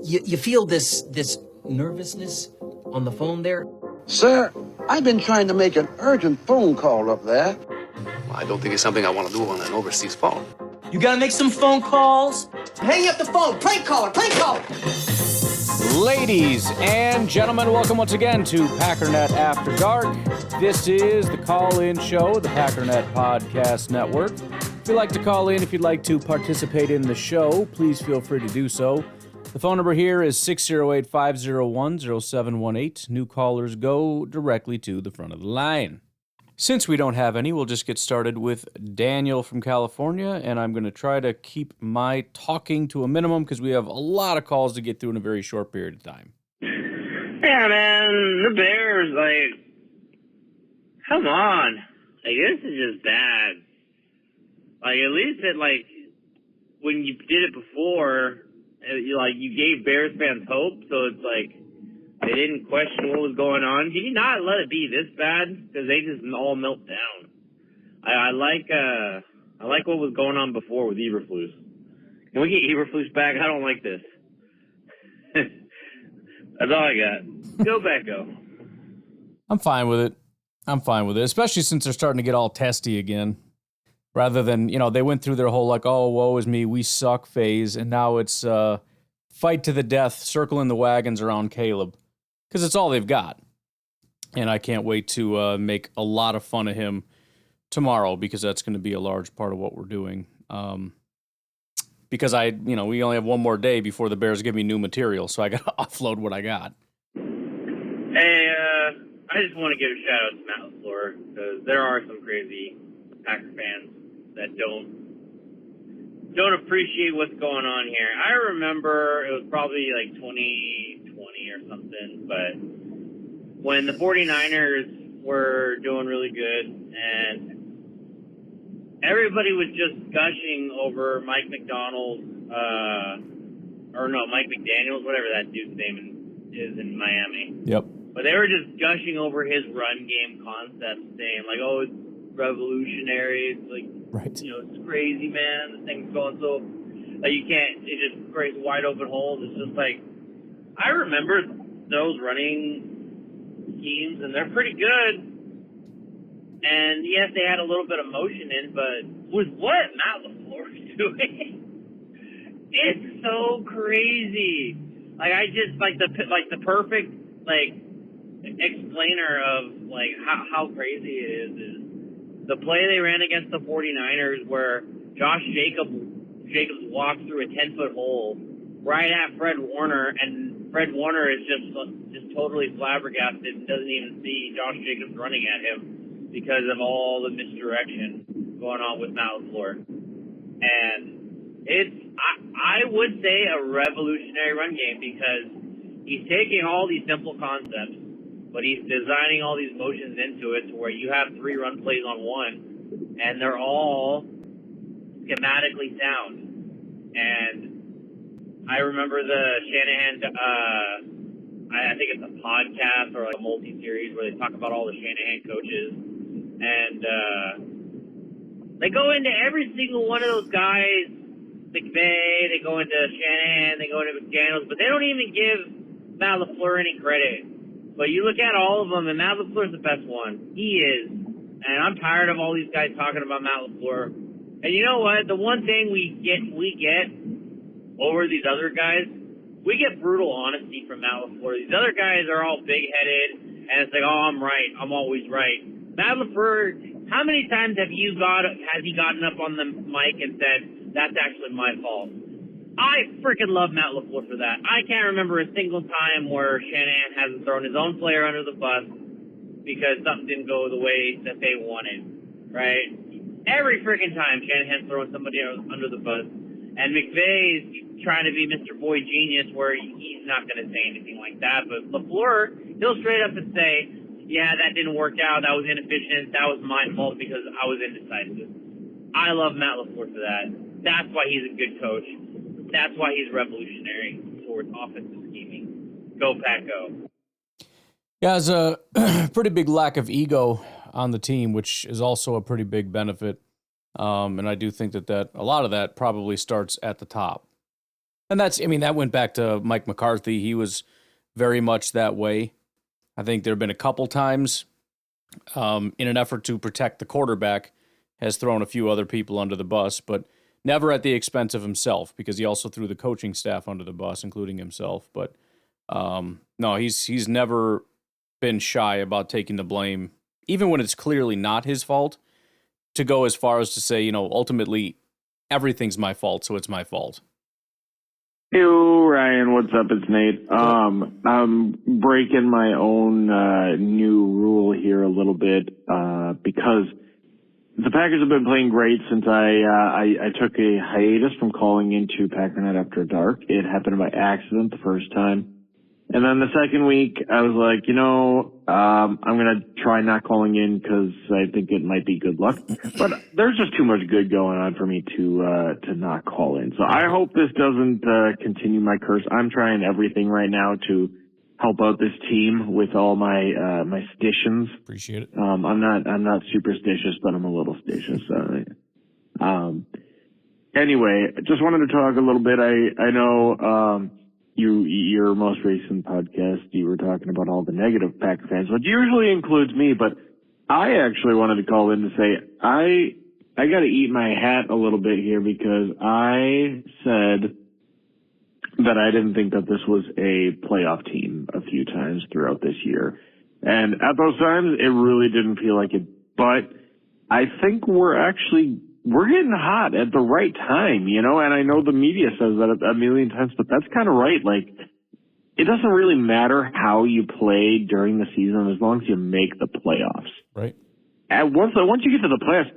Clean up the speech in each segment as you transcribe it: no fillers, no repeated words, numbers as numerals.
You feel this nervousness on the phone there? Sir, I've been trying to make an urgent phone call up there. Well, I don't think it's something I want to do on an overseas phone. You gotta make some phone calls. Hang up the phone. Prank caller. Prank caller. Ladies and gentlemen, welcome once again to Packernet After Dark. This is the call-in show, the Packernet Podcast Network. If you'd like to call in, if you'd like to participate in the show, please feel free to do so. The phone number here is 608-501-0718. New callers go directly to the front of the line. Since we don't have any, we'll just get started with Daniel from California, and I'm going to try to keep my talking to a minimum because we have a lot of calls to get through in a very short period of time. Yeah, man, the Bears, come on. This is just bad. At least when you did it before, you gave Bears fans hope, so it's they didn't question what was going on. Did you not let it be this bad? Because they just all melt down. I like what was going on before with Eberflus. Can we get Eberflus back? I don't like this. That's all I got. Go back, go. I'm fine with it. Especially since they're starting to get all testy again. Rather than, they went through their whole oh, woe is me, we suck phase, and now it's fight to the death, circling the wagons around Caleb. Because it's all they've got. And I can't wait to make a lot of fun of him tomorrow, because that's going to be a large part of what we're doing. Because we only have one more day before the Bears give me new material, so I got to offload what I got. Hey, I just want to give a shout out to Matt LaFleur, because there are some crazy Packer fans that don't appreciate what's going on here. I remember it was probably 2020 or something, but when the 49ers were doing really good and everybody was just gushing over Mike McDaniels, whatever that dude's name is in Miami. Yep. But they were just gushing over his run game concept, saying it's revolutionary. It's right. It's crazy, man. This thing's going so you can't. It just creates wide open holes. It's just I remember those running schemes, and they're pretty good. And yes, they had a little bit of motion in, but with what Matt LaFleur is doing, it's so crazy. I just the perfect explainer of how crazy it is the play they ran against the 49ers where Josh Jacobs walked through a 10-foot hole right at Fred Warner, and Fred Warner is just totally flabbergasted and doesn't even see Josh Jacobs running at him because of all the misdirection going on with Matt LaFleur. And it's, I would say, a revolutionary run game because he's taking all these simple concepts, but he's designing all these motions into it to where you have 3 run plays on one, and they're all schematically sound. And I remember the Shanahan, I think it's a podcast or a multi-series where they talk about all the Shanahan coaches, and they go into every single one of those guys, McVay, they go into Shanahan, they go into McDaniels, but they don't even give Matt LaFleur any credit. But you look at all of them, and Matt LaFleur's the best one. He is. And I'm tired of all these guys talking about Matt LaFleur. And you know what? The one thing we get over these other guys, we get brutal honesty from Matt LaFleur. These other guys are all big-headed, and it's I'm right. I'm always right. Matt LaFleur, how many times has he gotten up on the mic and said, that's actually my fault? I freaking love Matt LaFleur for that. I can't remember a single time where Shanahan hasn't thrown his own player under the bus because something didn't go the way that they wanted, right? Every freaking time Shanahan's throwing somebody under the bus. And McVay's trying to be Mr. Boy Genius where he's not going to say anything like that. But LaFleur, he'll straight up and say, yeah, that didn't work out. That was inefficient. That was my fault because I was indecisive. I love Matt LaFleur for that. That's why he's a good coach. That's why he's revolutionary towards offensive scheming. Go, Pack, go. Yeah, there's a pretty big lack of ego on the team, which is also a pretty big benefit. And I do think that a lot of that probably starts at the top. And that went back to Mike McCarthy. He was very much that way. I think there have been a couple times in an effort to protect the quarterback, has thrown a few other people under the bus, but never at the expense of himself, because he also threw the coaching staff under the bus, including himself. But no, he's never been shy about taking the blame, even when it's clearly not his fault, to go as far as to say, ultimately everything's my fault, so it's my fault. Hey, Ryan, what's up? It's Nate. I'm breaking my own new rule here a little bit because the Packers have been playing great since I took a hiatus from calling into Packernet After Dark. It happened by accident the first time. And then the second week, I was like, I'm going to try not calling in because I think it might be good luck. But there's just too much good going on for me to not call in. So I hope this doesn't continue my curse. I'm trying everything right now to help out this team with all my my stitions. Appreciate it. I'm not superstitious, but I'm a little stitious. Anyway, just wanted to talk a little bit. I know your most recent podcast, you were talking about all the negative Packer fans, which usually includes me, but I actually wanted to call in to say I got to eat my hat a little bit here because I said that I didn't think that this was a playoff team a few times throughout this year. And at those times, it really didn't feel like it. But I think we're getting hot at the right time, and I know the media says that a million times, but that's kind of right. Like, it doesn't really matter how you play during the season as long as you make the playoffs. Right. And once you get to the playoffs,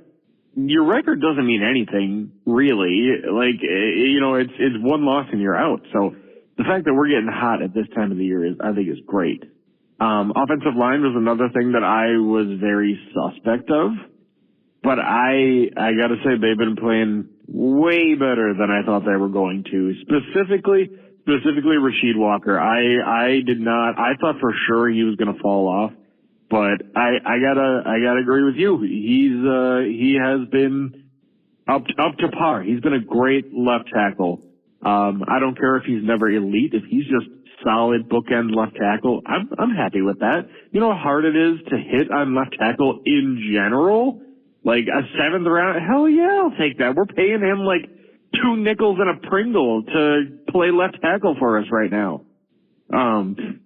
your record doesn't mean anything, really. Like, it's one loss and you're out. So the fact that we're getting hot at this time of the year I think is great. Offensive line was another thing that I was very suspect of. But I got to say, they've been playing way better than I thought they were going to. Specifically Rasheed Walker. I thought for sure he was going to fall off, but I gotta agree with you. He has been up to par. He's been a great left tackle. I don't care if he's never elite. If he's just solid bookend left tackle, I'm happy with that. You know how hard it is to hit on left tackle in general? Like a 7th round, hell yeah, I'll take that. We're paying him like 2 nickels and a Pringle to play left tackle for us right now. And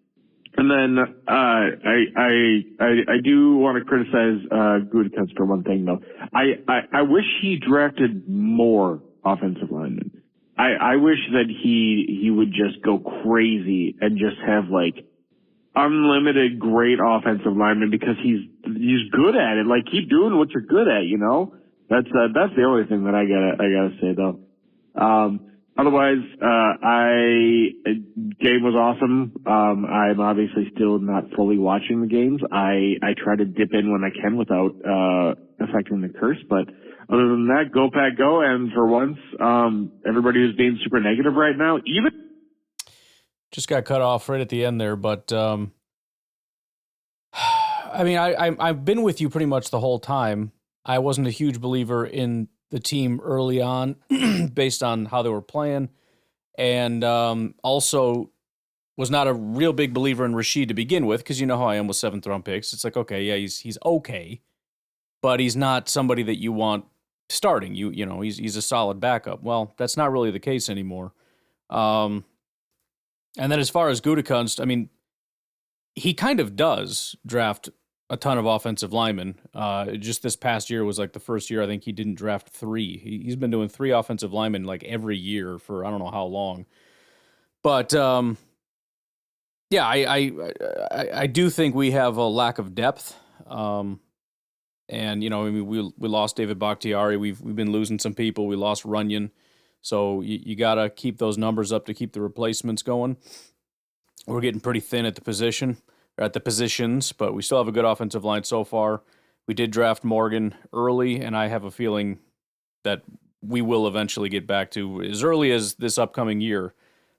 then I do want to criticize Gutekunst for one thing though. I wish he drafted more offensive linemen. I wish that he would just go crazy and just have like unlimited great offensive linemen because he's good at it. Like, keep doing what you're good at, That's the only thing that I gotta say though. Otherwise, game was awesome. I'm obviously still not fully watching the games. I try to dip in when I can without affecting the curse, but other than that, go Pack go. And for once, everybody who's being super negative right now, even Just got cut off right at the end there, but I've been with you pretty much the whole time. I wasn't a huge believer in the team early on based on how they were playing, and also was not a real big believer in Rasheed to begin with, because you know how I am with 7th round picks. It's like, okay, yeah, he's okay, but he's not somebody that you want starting. He's a solid backup. Well, that's not really the case anymore. And then as far as Gutekunst, he kind of does draft a ton of offensive linemen. Just this past year was like the first year I think he didn't draft 3. He's been doing 3 offensive linemen like every year for I don't know how long. But yeah, I do think we have a lack of depth. And we lost David Bakhtiari. We've been losing some people. We lost Runyon. So you got to keep those numbers up to keep the replacements going. We're getting pretty thin at the positions, but we still have a good offensive line so far. We did draft Morgan early, and I have a feeling that we will eventually get back to, as early as this upcoming year,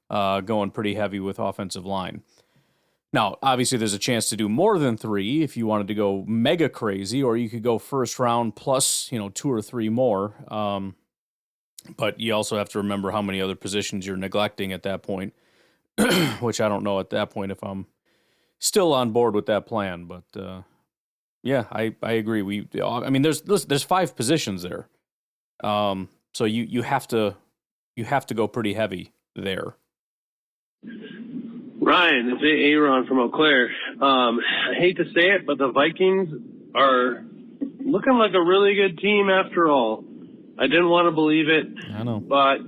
going pretty heavy with offensive line. Now, obviously, there's a chance to do more than 3 if you wanted to go mega crazy, or you could go first round plus, 2 or 3 more. But you also have to remember how many other positions you're neglecting at that point, which I don't know at that point if I'm still on board with that plan. But yeah, I agree. I mean, there's 5 positions there, so you have to go pretty heavy there. Ryan, it's Aaron from Eau Claire. I hate to say it, but the Vikings are looking like a really good team after all. I didn't want to believe it. I know. But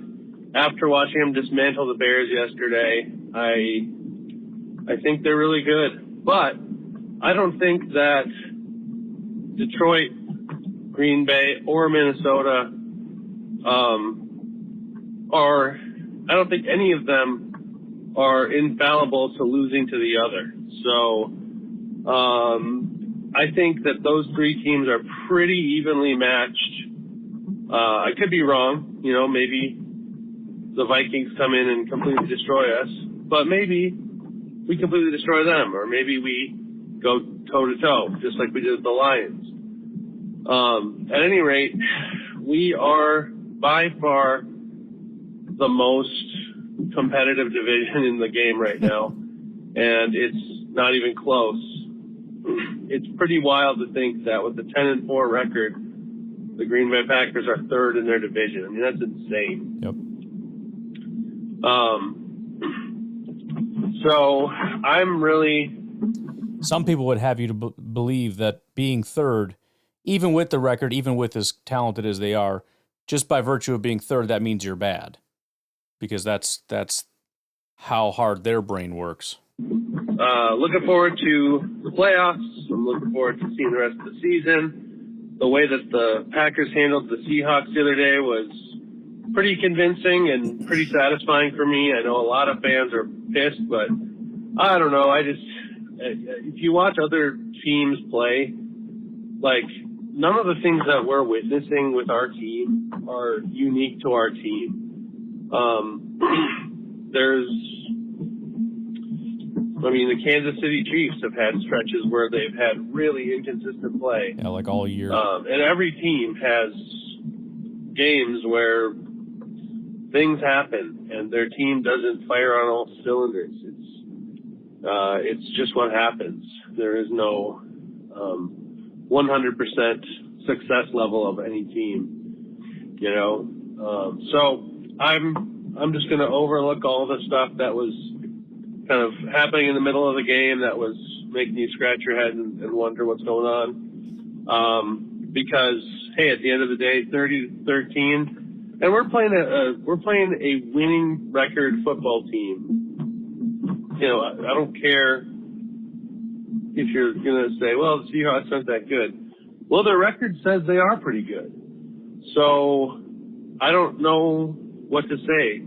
after watching them dismantle the Bears yesterday, I think they're really good. But I don't think that Detroit, Green Bay, or Minnesota I don't think any of them are infallible to losing to the other. So I think that those 3 teams are pretty evenly matched. I could be wrong. You know, maybe the Vikings come in and completely destroy us, but maybe we completely destroy them, or maybe we go toe-to-toe, just like we did with the Lions. At any rate, we are by far the most competitive division in the game right now, and it's not even close. It's pretty wild to think that with the 10-4 record, the Green Bay Packers are 3rd in their division. I mean, that's insane. Yep. So I'm really... Some people would have you to believe that being 3rd, even with the record, even with as talented as they are, just by virtue of being 3rd, that means you're bad. Because that's how hard their brain works. Looking forward to the playoffs. I'm looking forward to seeing the rest of the season. The way that the Packers handled the Seahawks the other day was pretty convincing and pretty satisfying for me. I know a lot of fans are pissed, but I don't know. If you watch other teams play, like, none of the things that we're witnessing with our team are unique to our team. The Kansas City Chiefs have had stretches where they've had really inconsistent play. Yeah, like all year. And every team has games where things happen and their team doesn't fire on all cylinders. It's just what happens. There is no 100% success level of any team, you know. So I'm just going to overlook all the stuff that was kind of happening in the middle of the game that was making you scratch your head and wonder what's going on. Because, hey, at the end of the day, 30-13, and we're playing a winning record football team. You know, I don't care if you're going to say, well, the Seahawks aren't that good. Well, their record says they are pretty good. So I don't know what to say.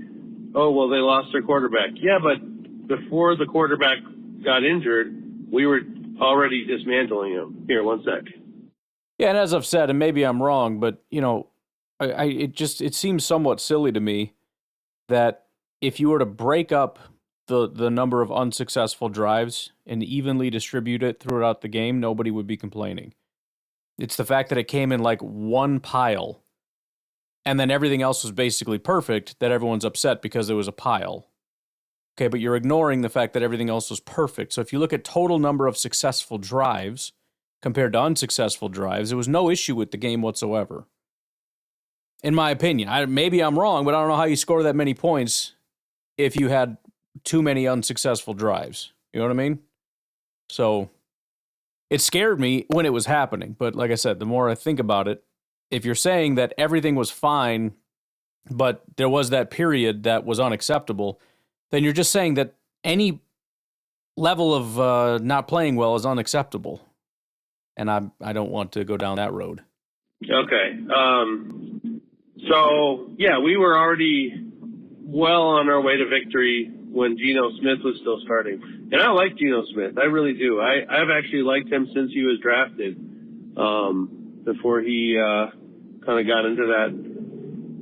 Oh, well, they lost their quarterback. Yeah, but before the quarterback got injured, we were already dismantling him. Here, one sec. Yeah, and as I've said, and maybe I'm wrong, but, you know, it seems somewhat silly to me that if you were to break up the number of unsuccessful drives and evenly distribute it throughout the game, nobody would be complaining. It's the fact that it came in like one pile and then everything else was basically perfect that everyone's upset because it was a pile. Okay, but you're ignoring the fact that everything else was perfect. So if you look at total number of successful drives compared to unsuccessful drives, there was no issue with the game whatsoever. In my opinion. Maybe I'm wrong, but I don't know how you score that many points if you had too many unsuccessful drives. You know what I mean? So it scared me when it was happening. But like I said, the more I think about it, if you're saying that everything was fine, but there was that period that was unacceptable, then you're just saying that any level of not playing well is unacceptable. And I don't want to go down that road. Okay. So, yeah, we were already well on our way to victory when Geno Smith was still starting. And I like Geno Smith. I really do. I've actually liked him since he was drafted, before he kind of got into that.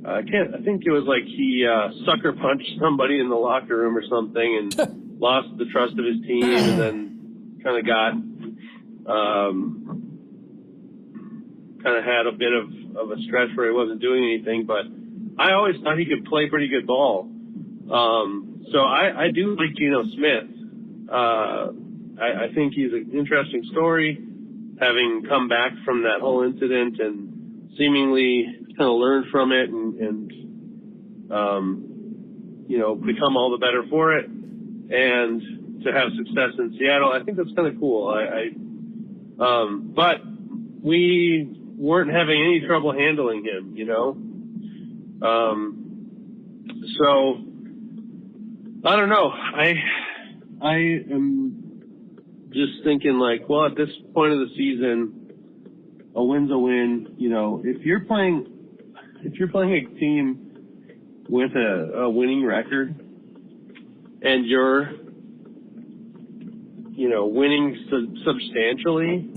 I think it was like he sucker punched somebody in the locker room or something and lost the trust of his team, and then kind of got had a bit of a stretch where he wasn't doing anything. But I always thought he could play pretty good ball. So I do like Geno Smith. I think he's an interesting story, having come back from that whole incident and seemingly kind of learned from it and become all the better for it, and to have success in Seattle. I think that's kind of cool. But we weren't having any trouble handling him, So I don't know. I am just thinking well, at this point of the season, a win's a win. If you're playing a team with a winning record and you're, winning substantially,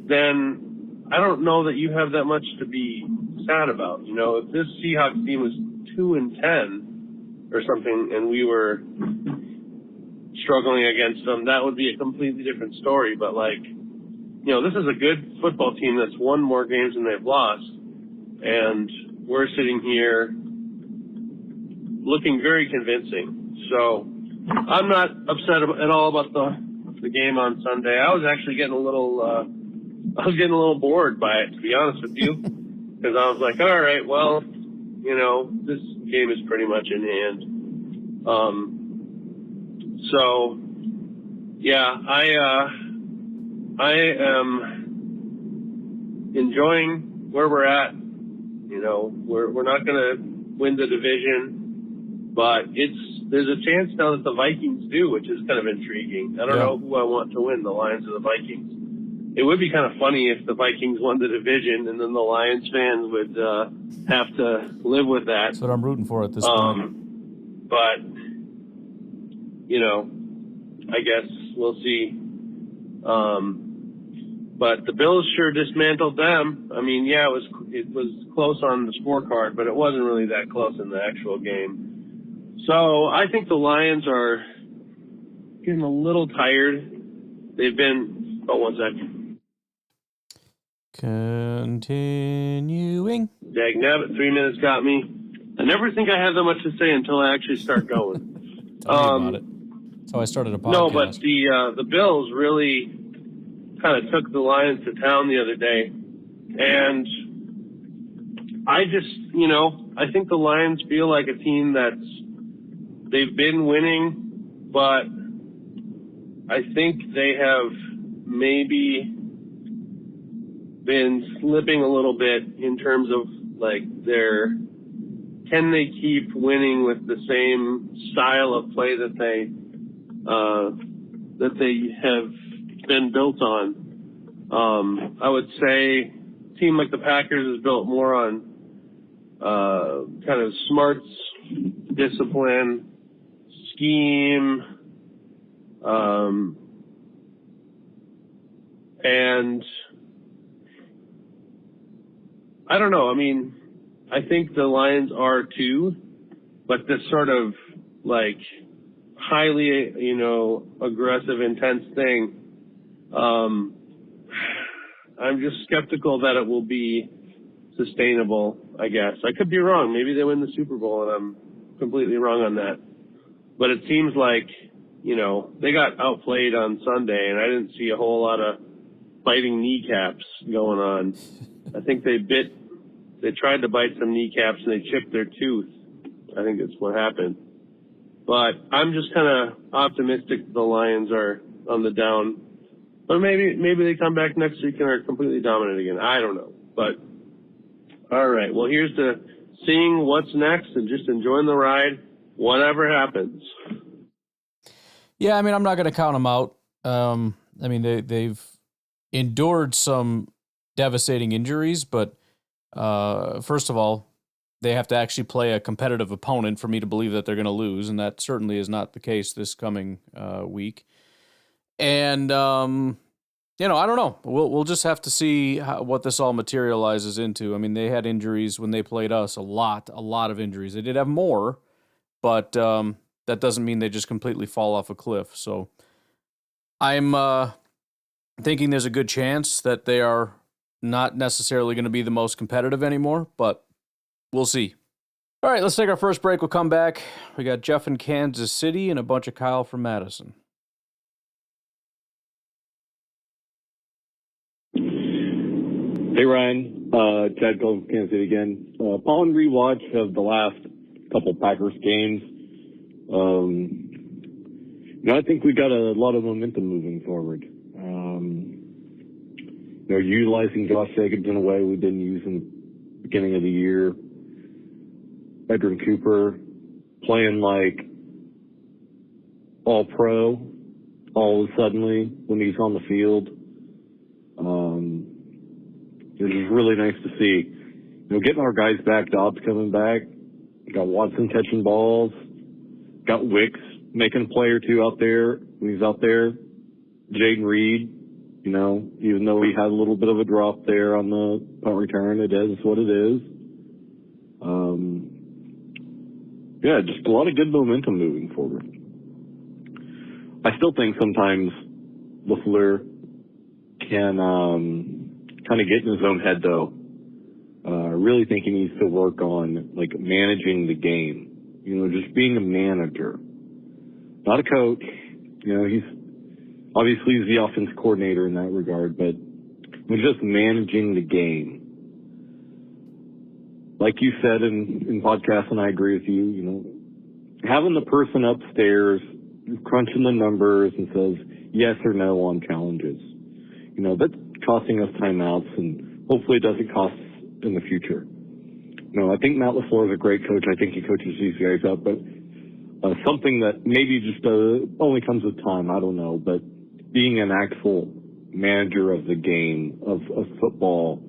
then I don't know that you have that much to be sad about. If this Seahawks team was 2-10 or something and we were struggling against them, that would be a completely different story. But this is a good football team that's won more games than they've lost, and we're sitting here looking very convincing. So I'm not upset at all about the game on Sunday. I was actually getting a little bored by it, to be honest with you, because I was like, all right, well, this game is pretty much in hand. So yeah, I am enjoying where we're at. We're not going to win the division, but there's a chance now that the Vikings do, which is kind of intriguing. I don't know who I want to win, the Lions or the Vikings. It would be kind of funny if the Vikings won the division and then the Lions fans would have to live with that. That's what I'm rooting for at this point. But, I guess we'll see. But the Bills sure dismantled them. I mean, yeah, it was close on the scorecard, but it wasn't really that close in the actual game. So I think the Lions are getting a little tired. They've been, one second. Continuing. Dagnabbit, 3 minutes got me. I never think I have that much to say until I actually start going. Tell me about it. That's how I started a podcast. No, but the Bills really kind of took the Lions to town the other day. And I just, I think the Lions feel like a team they've been winning, but I think they have maybe been slipping a little bit in terms of can they keep winning with the same style of play that they have been built on. I would say a team like the Packers is built more on kind of smarts, discipline, scheme, and I don't know. I mean, I think the Lions are too, but this sort of highly, aggressive, intense thing, I'm just skeptical that it will be sustainable, I guess. I could be wrong. Maybe they win the Super Bowl and I'm completely wrong on that. But it seems like, they got outplayed on Sunday and I didn't see a whole lot of biting kneecaps going on. I think they tried to bite some kneecaps and they chipped their tooth. I think that's what happened. But I'm just kind of optimistic the Lions are on the down. But maybe they come back next week and are completely dominant again. I don't know. But, all right. Well, here's to seeing what's next and just enjoying the ride, whatever happens. Yeah, I mean, I'm not going to count them out. I mean, they've endured some devastating injuries, but first of all, they have to actually play a competitive opponent for me to believe that they're going to lose, and that certainly is not the case this coming week. And I don't know. We'll just have to see what this all materializes into. I mean, they had injuries when they played us, a lot of injuries. They did have more, but that doesn't mean they just completely fall off a cliff. So I'm thinking there's a good chance that they are not necessarily going to be the most competitive anymore, but we'll see. All right, let's take our first break. We'll come back. We got Jeff in Kansas City and a bunch of Kyle from Madison. Hey, Ryan. Chad calling from Kansas City again. Upon rewatch of the last couple Packers games, I think we got a lot of momentum moving forward. Utilizing Josh Jacobs in a way we didn't use in the beginning of the year. Edwin Cooper playing like all pro all of a suddenly when he's on the field. It was really nice to see. Getting our guys back, Dobbs coming back, got Watson catching balls, got Wicks making a play or two out there when he's out there. Jaden Reed, even though he had a little bit of a drop there on the punt return, it is what it is. Just a lot of good momentum moving forward. I still think sometimes LaFleur can kind of get in his own head, though. I really think he needs to work on, managing the game. Just being a manager. Not a coach. He's the offense coordinator in that regard, but just managing the game. Like you said in podcasts, and I agree with you, having the person upstairs crunching the numbers and says yes or no on challenges. That's costing us timeouts, and hopefully it doesn't cost us in the future. I think Matt LaFleur is a great coach. I think he coaches these guys up, but something that maybe just only comes with time, I don't know, but being an actual manager of the game, of football,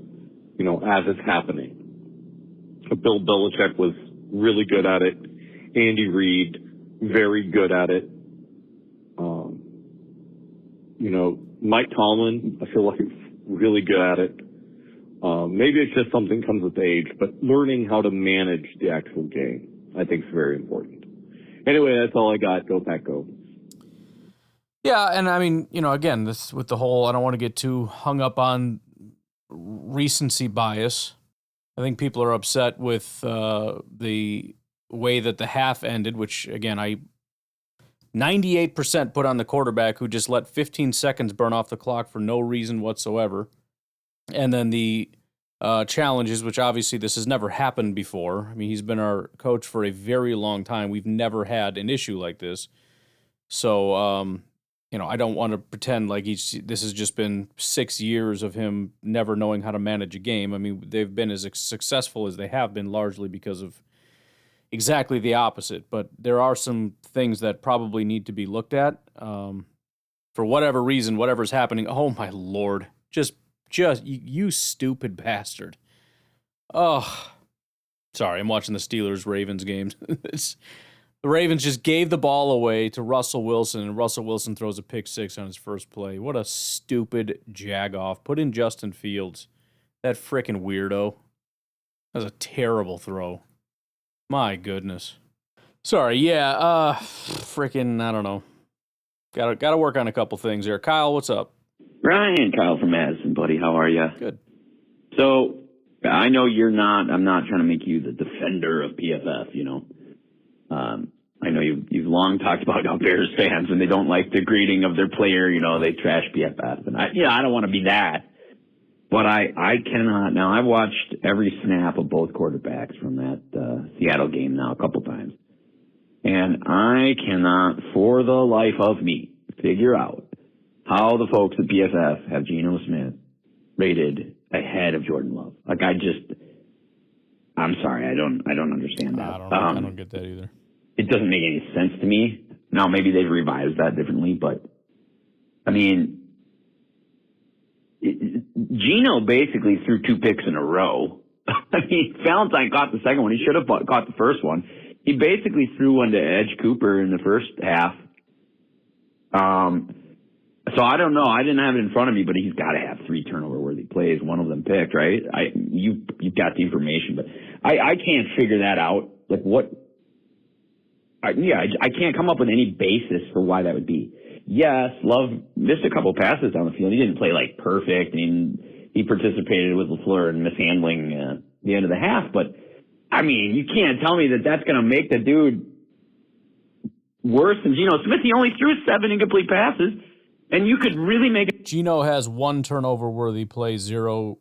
as it's happening. Bill Belichick was really good at it. Andy Reid, very good at it. Mike Tomlin, I feel like he's really good at it. Maybe it's just something that comes with age, but learning how to manage the actual game, I think, is very important. Anyway, that's all I got. Go Pack, go. Yeah, and I mean, again, this with the whole, I don't want to get too hung up on recency bias. I think people are upset with the way that the half ended, which, again, 98% put on the quarterback who just let 15 seconds burn off the clock for no reason whatsoever. And then the challenges, which obviously this has never happened before. I mean, he's been our coach for a very long time. We've never had an issue like this. So, I don't want to pretend like this has just been 6 years of him never knowing how to manage a game. I mean, they've been as successful as they have been largely because of exactly the opposite. But there are some things that probably need to be looked at. For whatever reason, whatever's happening, oh my Lord, just you stupid bastard. Oh, sorry, I'm watching the Steelers-Ravens games. The Ravens just gave the ball away to Russell Wilson, and Russell Wilson throws a pick six on his first play. What a stupid jag-off. Put in Justin Fields. That frickin' weirdo. That was a terrible throw. My goodness. Sorry, yeah, frickin', I don't know. Gotta work on a couple things here. Kyle, what's up? Ryan, Kyle from Madison, buddy. How are you? Good. So, I know I'm not trying to make you the defender of PFF, I know you've long talked about how Bears fans, and they don't like the greeting of their player, they trash PFF. And I don't want to be that. But I cannot. Now, I've watched every snap of both quarterbacks from that Seattle game now a couple times. And I cannot, for the life of me, figure out how the folks at PFF have Geno Smith rated ahead of Jordan Love. I'm sorry, I don't understand that. I don't get that either. It doesn't make any sense to me. Now, maybe they've revised that differently, but, I mean, Geno basically threw 2 picks in a row. I mean, Valentine caught the second one. He should have caught the first one. He basically threw one to Edge Cooper in the first half. So I don't know. I didn't have it in front of me, but he's got to have 3 turnover-worthy plays, one of them picked, right? You've got the information, but I can't figure that out. Like, what? I can't come up with any basis for why that would be. Yes, Love missed a couple passes down the field. He didn't play perfect. I mean, he participated with LaFleur in mishandling the end of the half. But I mean, you can't tell me that that's going to make the dude worse than Geno Smith. He only threw 7 incomplete passes, and you could really make it. Geno has 1 turnover-worthy play, 0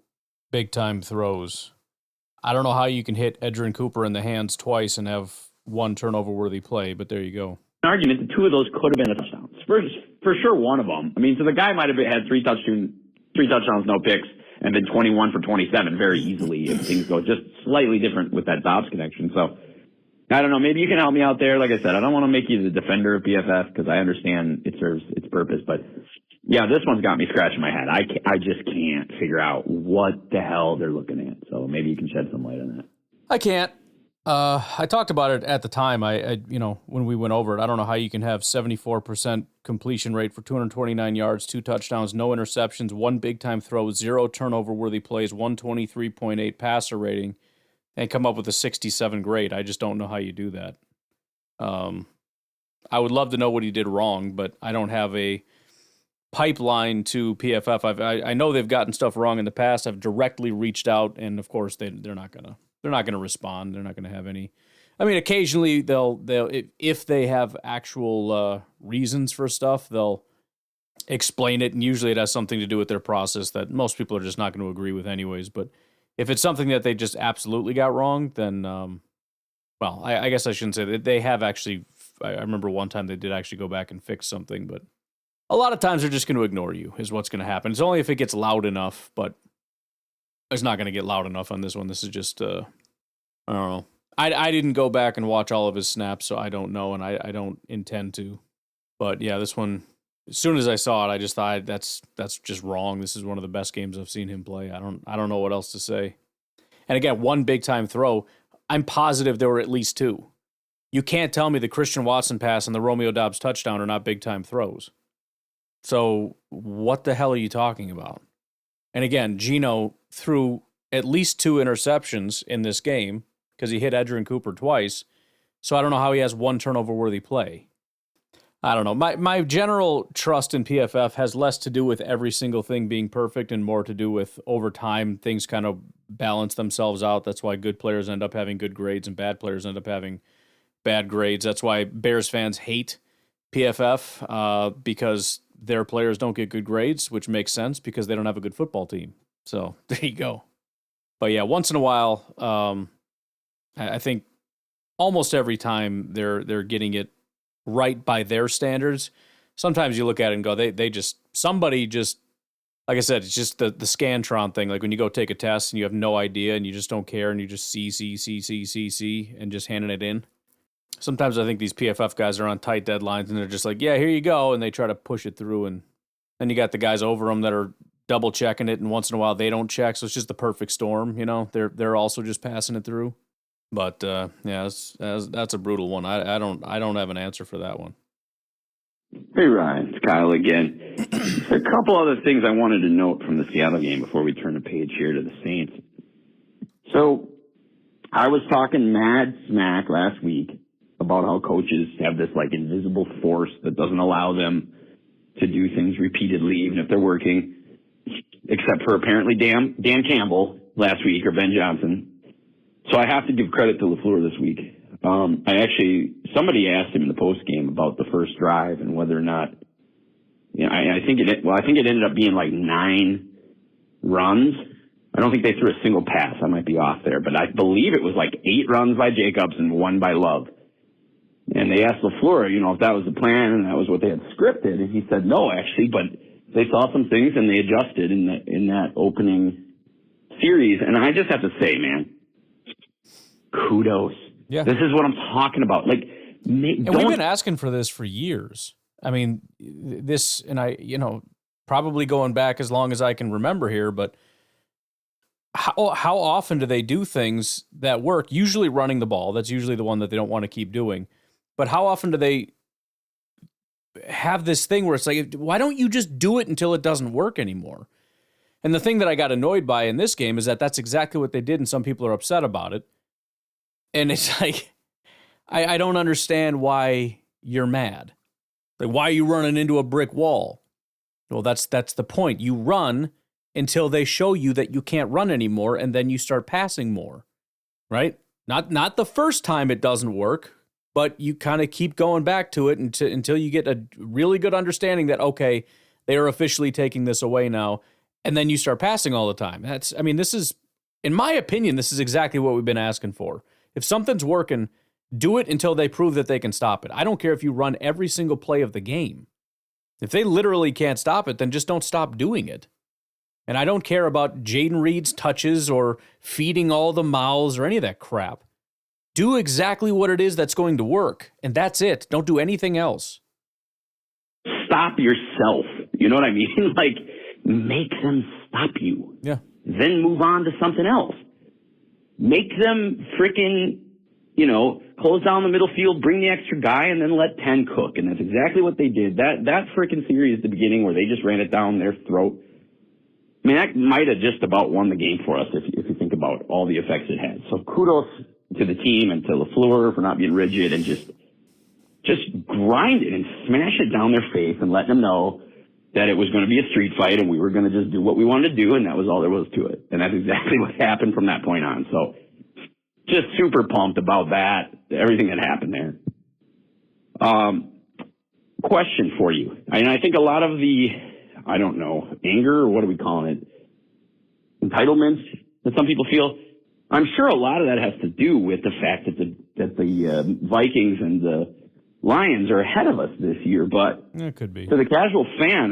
big-time throws. I don't know how you can hit Edgerrin Cooper in the hands twice and have 1 turnover-worthy play, but there you go. An argument that 2 of those could have been touchdowns. For sure, one of them. I mean, so the guy might have had 3 touchdowns, no picks, and been 21 for 27 very easily if things go just slightly different with that Dobbs connection. So, I don't know. Maybe you can help me out there. Like I said, I don't want to make you the defender of PFF because I understand it serves its purpose. But, yeah, this one's got me scratching my head. I just can't figure out what the hell they're looking at. So maybe you can shed some light on that. I can't. I talked about it at the time. I when we went over it, I don't know how you can have 74% completion rate for 229 yards, 2 touchdowns, no interceptions, 1 big-time throw, 0 turnover-worthy plays, 123.8 passer rating, and come up with a 67 grade. I just don't know how you do that. I would love to know what he did wrong, but I don't have a pipeline to PFF. I know they've gotten stuff wrong in the past. I've directly reached out, and of course they're not gonna respond. They're not gonna have any. I mean, occasionally they'll if they have actual reasons for stuff, they'll explain it, and usually it has something to do with their process that most people are just not going to agree with anyways. But if it's something that they just absolutely got wrong, then well, I guess I shouldn't say that. They have actually. I remember one time they did actually go back and fix something, but a lot of times they're just going to ignore you is what's going to happen. It's only if it gets loud enough, but it's not going to get loud enough on this one. This is just, I don't know. I didn't go back and watch all of his snaps, so I don't know, and I don't intend to. But yeah, this one, as soon as I saw it, I just thought that's just wrong. This is one of the best games I've seen him play. I don't know what else to say. And again, 1 big time throw. I'm positive there were at least 2. You can't tell me the Christian Watson pass and the Romeo Doubs touchdown are not big time throws. So what the hell are you talking about? And again, Geno threw at least 2 interceptions in this game because he hit Edgerrin Cooper twice. So I don't know how he has 1 turnover-worthy play. I don't know. My general trust in PFF has less to do with every single thing being perfect and more to do with over time things kind of balance themselves out. That's why good players end up having good grades and bad players end up having bad grades. That's why Bears fans hate PFF because their players don't get good grades, which makes sense because they don't have a good football team. So there you go. But yeah, once in a while, I think almost every time they're getting it right by their standards. Sometimes you look at it and go, somebody just, like I said, it's just the Scantron thing. Like when you go take a test and you have no idea and you just don't care and you just see and just handing it in. Sometimes I think these PFF guys are on tight deadlines and they're just like, yeah, here you go. And they try to push it through. And then you got the guys over them that are double checking it. And once in a while they don't check. So it's just the perfect storm. You know, they're also just passing it through. But yeah, that's a brutal one. I don't have an answer for that one. Hey, Ryan, it's Kyle again. A couple other things I wanted to note from the Seattle game before we turn the page here to the Saints. So I was talking mad smack last week about how coaches have this like invisible force that doesn't allow them to do things repeatedly, even if they're working, except for apparently Dan Campbell last week or Ben Johnson. So I have to give credit to LaFleur this week. Somebody asked him in the post game about the first drive and whether or not, I think it ended up being like 9 runs. I don't think they threw a single pass. I might be off there, but I believe it was like 8 runs by Jacobs and 1 by Love. And they asked LaFleur, if that was the plan and that was what they had scripted. And he said, no, actually, but they saw some things and they adjusted in that opening series. And I just have to say, man, kudos. Yeah. This is what I'm talking about. Like, and we've been asking for this for years. I mean, this, and I, probably going back as long as I can remember here, but how often do they do things that work? Usually running the ball. That's usually the one that they don't want to keep doing. But how often do they have this thing where it's like, why don't you just do it until it doesn't work anymore? And the thing that I got annoyed by in this game is that that's exactly what they did, and some people are upset about it. And it's like, I don't understand why you're mad. Like, why are you running into a brick wall? Well, that's the point. You run until they show you that you can't run anymore, and then you start passing more, right? Not the first time it doesn't work, but you kind of keep going back to it until you get a really good understanding that, okay, they are officially taking this away now, and then you start passing all the time. This is, in my opinion, this is exactly what we've been asking for. If something's working, do it until they prove that they can stop it. I don't care if you run every single play of the game. If they literally can't stop it, then just don't stop doing it. And I don't care about Jaden Reed's touches or feeding all the mouths or any of that crap. Do exactly what it is that's going to work, and that's it. Don't do anything else. Stop yourself. You know what I mean? Like, make them stop you. Yeah. Then move on to something else. Make them freaking, close down the middle field, bring the extra guy, and then let 10 cook. And that's exactly what they did. That freaking series at the beginning where they just ran it down their throat. I mean, that might have just about won the game for us if you think about all the effects it had. So kudos to the team and to LaFleur for not being rigid and just grind it and smash it down their face and let them know that it was going to be a street fight and we were going to just do what we wanted to do, and that was all there was to it. And that's exactly what happened from that point on. So just super pumped about that, everything that happened there. Question for you. I think a lot of the, anger, or what are we calling it? Entitlements that some people feel. I'm sure a lot of that has to do with the fact that the Vikings and the Lions are ahead of us this year. But it could be. To the casual fan,